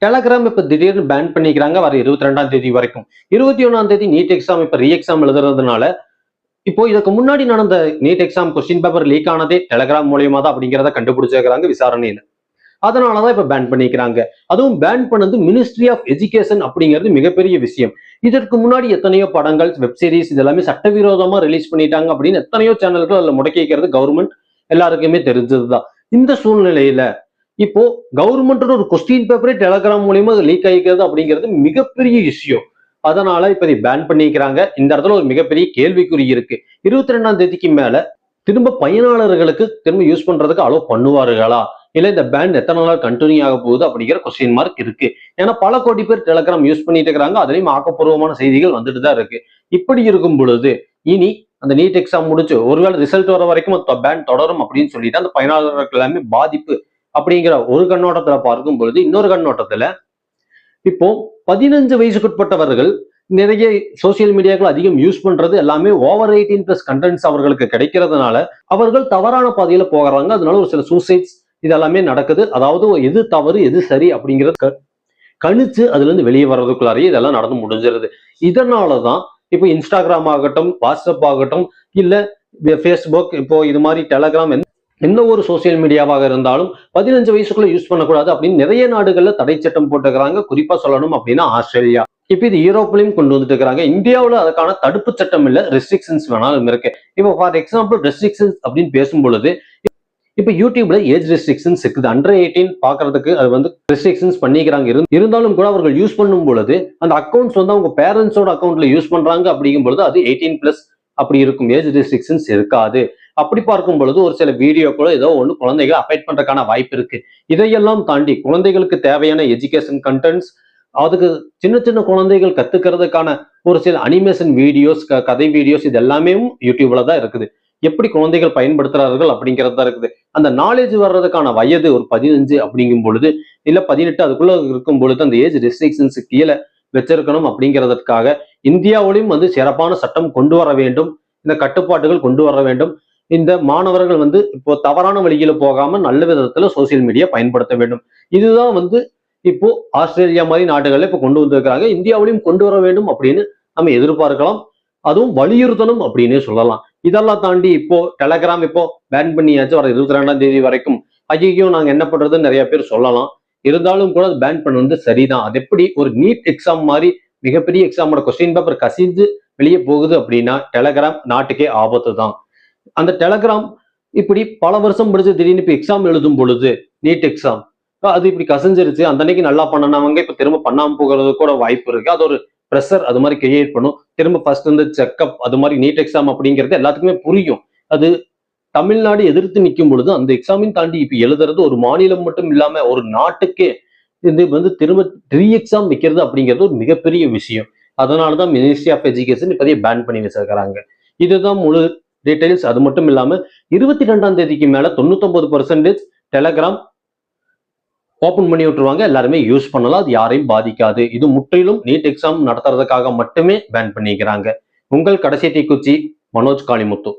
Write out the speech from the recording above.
Telegram இப்ப திடீர்னு pan பண்ணிக்கிறாங்க வர 22ஆம் தேதி வரைக்கும். 21ஆம் தேதி நீட் எக்ஸாம் இப்ப ரீ எக்ஸாம் எழுதுறதுனால, இப்போ இதுக்கு முன்னாடி நடந்த NEET exam question paper leak ஆனதே டெலகிராம் மூலியமா தான் அப்படிங்கிறத கண்டுபிடிச்சிருக்காங்க விசாரணையில. அதனாலதான் இப்ப பேன் பண்ணிக்கிறாங்க. அதுவும் பேன் பண்ணது மினிஸ்ட்ரி ஆஃப் எஜுகேஷன் அப்படிங்கிறது மிகப்பெரிய விஷயம். இதற்கு முன்னாடி எத்தனையோ படங்கள், வெப் சீரிஸ் இதெல்லாமே சட்டவிரோதமா ரிலீஸ் பண்ணிட்டாங்க அப்படின்னு எத்தனையோ சேனல்கள் அதுல முடக்கி வைக்கிறது கவர்மெண்ட் எல்லாருக்குமே தெரிஞ்சதுதான். இந்த சூழ்நிலையில இப்போ கவர்மெண்ட் ஒரு கொஸ்டின் பேப்பரே டெலகிராம் மூலியமா லீக் ஆகிக்கிறது அப்படிங்கிறது மிகப்பெரிய இஷ்யூ. அதனால இப்ப இதை பேன் பண்ணிக்கிறாங்க. இந்த இடத்துல ஒரு மிகப்பெரிய கேள்விக்குறி இருக்கு. 22ஆம் தேதிக்கு மேல திரும்ப பயனாளர்களுக்கு திரும்ப யூஸ் பண்றதுக்கு அலோவ் பண்ணுவார்களா, இல்ல இந்த பேன் எத்தனை நாள் கண்டினியூ ஆக போகுது அப்படிங்கிற கொஸ்டின் மார்க் இருக்கு. ஏன்னா பல கோடி பேர் டெலகிராம் யூஸ் பண்ணிட்டு இருக்கிறாங்க. அதுலயும் ஆக்கப்பூர்வமான செய்திகள் வந்துட்டு தான் இருக்கு. இப்படி இருக்கும் பொழுது இனி அந்த நீட் எக்ஸாம் முடிச்சு ஒருவேளை ரிசல்ட் வர வரைக்கும் பேன் தொடரும் அப்படின்னு சொல்லிட்டு அந்த பயனாளர்கள் எல்லாமே பாதிப்பு அப்படிங்கிற ஒரு கண்ணோட்டத்துல பார்க்கும் பொழுது, இன்னொரு கண்ணோட்டத்துல இப்போ 15 வயசுக்குட்பட்டவர்கள் நிறைய சோசியல் மீடியாக்கள் அதிகம் யூஸ் பண்றது எல்லாமே ஓவர் 18+ கண்டென்ட்ஸ் அவர்களுக்கு கிடைக்கிறதுனால அவர்கள் தவறான பாதையில போகிறாங்க. அதனால ஒரு சில சூசைட்ஸ் இதெல்லாமே நடக்குது. அதாவது எது தவறு எது சரி அப்படிங்கிறது கணிச்சு அதுல இருந்து வெளியே வர்றதுக்குள்ளாரையே இதெல்லாம் நடந்து முடிஞ்சிருது. இதனாலதான் இப்போ இன்ஸ்டாகிராம் ஆகட்டும், வாட்ஸ்அப் ஆகட்டும், இல்ல ஃபேஸ்புக், இப்போ இது மாதிரி டெலகிராம், எந்த ஒரு சோசியல் மீடியாவாக இருந்தாலும் 15 வயசுக்குள்ள யூஸ் பண்ணக்கூடாது அப்படின்னு நிறைய நாடுகள்ல தடை சட்டம் போட்டுக்கிறாங்க. குறிப்பா சொல்லணும் அப்படின்னா ஆஸ்திரேலியா. இப்ப இது யூரோப்லயும் கொண்டு வந்துட்டு இருக்கிறாங்க. இந்தியாவில் அதுக்கான தடுப்பு சட்டம் இல்ல, ரெஸ்ட்ரிக்ஷன்ஸ் வேணாலும் இருக்கு. இப்போ ஃபார் எக்ஸாம்பிள் ரெஸ்ட்ரிக்ஷன்ஸ் அப்படின்னு பேசும்பொழுது இப்ப யூடியூப்ல ஏஜ் ரெஸ்ட்ரிக்ஷன்ஸ் இருக்குது. அண்டர் 18 பாக்குறதுக்கு அது வந்து ரெஸ்ட்ரிக்ஷன்ஸ் பண்ணிக்கிறாங்க. இருந்தாலும் கூட அவர்கள் யூஸ் பண்ணும் பொழுது அந்த அக்கௌண்ட்ஸ் வந்து அவங்க பேரண்ட்ஸோட அக்கௌண்ட்ல யூஸ் பண்றாங்க அப்படிங்கும் பொழுது அது 18+ அப்படி இருக்கும். ஏஜ் ரெஸ்ட்ரிக்ஷன்ஸ் இருக்காது. அப்படி பார்க்கும் பொழுது ஒரு சில வீடியோக்களோ ஏதோ ஒன்று குழந்தைகளை அஃபெக்ட் பண்றதுக்கான வாய்ப்பு இருக்கு. இதையெல்லாம் தாண்டி குழந்தைகளுக்கு தேவையான எஜுகேஷன் கண்டென்ட்ஸ், அதுக்கு சின்ன சின்ன குழந்தைகள் கத்துக்கிறதுக்கான ஒரு சில அனிமேஷன் வீடியோஸ், கதை வீடியோஸ் இது எல்லாமே யூடியூப்ல தான் இருக்குது. எப்படி குழந்தைகள் பயன்படுத்துறார்கள் அப்படிங்கிறது தான் இருக்குது. அந்த நாலேஜ் வர்றதுக்கான வயது ஒரு 15 அப்படிங்கும் பொழுது, இல்ல 18 அதுக்குள்ள இருக்கும் பொழுது அந்த ஏஜ் ரெஸ்ட்ரிக்ஷன்ஸ் கீழே வச்சிருக்கணும். அப்படிங்கிறதுக்காக இந்தியாவிலும் வந்து சிறப்பான சட்டம் கொண்டு வர வேண்டும். இந்த கட்டுப்பாடுகள் கொண்டு வர வேண்டும். இந்த மாணவர்கள் வந்து இப்போ தவறான வழியில போகாம நல்ல விதத்துல சோசியல் மீடியா பயன்படுத்த வேண்டும். இதுதான் வந்து இப்போ ஆஸ்திரேலியா மாதிரி நாடுகள்ல இப்ப கொண்டு வந்திருக்கிறாங்க. இந்தியாவிலையும் கொண்டு வர வேண்டும் அப்படின்னு நம்ம எதிர்பார்க்கலாம். அதுவும் வலியுறுத்தணும் அப்படின்னே சொல்லலாம். இதெல்லாம் தாண்டி இப்போ டெலகிராம் இப்போ பேன் பண்ணியாச்சு வர 22ஆம் தேதி வரைக்கும். ஐயோ நாங்க என்ன பண்றதுன்னு நிறைய பேர் சொல்லலாம். இருந்தாலும் கூட அது பேன் பண்ண வந்து சரிதான். அது எப்படி ஒரு நீட் எக்ஸாம் மாதிரி மிகப்பெரிய எக்ஸாமோட கொஸ்டின் பேப்பர் கசிந்து வெளியே போகுது அப்படின்னா டெலகிராம் நாட்டுக்கே ஆபத்து தான். அந்த டெலகிராம் இப்படி பல வருஷம் படிச்சு திடீர்னு இப்ப எக்ஸாம் எழுதும் பொழுது நீட் எக்ஸாம் அது இப்படி கசஞ்சிருச்சு. அந்த அன்னைக்கு நல்லா பண்ணனவங்க இப்ப திரும்ப பண்ணாம போகிறது கூட வாய்ப்பு இருக்கு. அது ஒரு ப்ரெஷர் அது மாதிரி கிரியேட் பண்ணும். திரும்ப ஃபர்ஸ்ட் வந்து செக்அப் அது மாதிரி நீட் எக்ஸாம் அப்படிங்கிறது எல்லாத்துக்குமே புரியும். அது தமிழ்நாடு எதிர்த்து நிற்கும் பொழுது அந்த எக்ஸாமையும் தாண்டி இப்ப எழுதுறது ஒரு மாநிலம் மட்டும் இல்லாம ஒரு நாட்டுக்கே இது வந்து திரும்ப ரீ எக்ஸாம் வைக்கிறது அப்படிங்கிறது ஒரு மிகப்பெரிய விஷயம். அதனாலதான் மினிஸ்ட்ரி ஆஃப் எஜுகேஷன் இப்போதைய பேன் பண்ணி வச்சிருக்கிறாங்க. இதுதான் முழு டீடைல்ஸ். அது மட்டும் இல்லாம 22ஆம் தேதிக்கு மேல 99% டெலகிராம் ஓபன் பண்ணி விட்டுருவாங்க. எல்லாருமே யூஸ் பண்ணலாம். அது யாரையும் பாதிக்காது. இது முற்றிலும் நீட் எக்ஸாம் நடத்துறதுக்காக மட்டுமே பேன் பண்ணிக்கிறாங்க. உங்கள் கடைசி தீக்குச்சி மனோஜ் காளிமுத்து.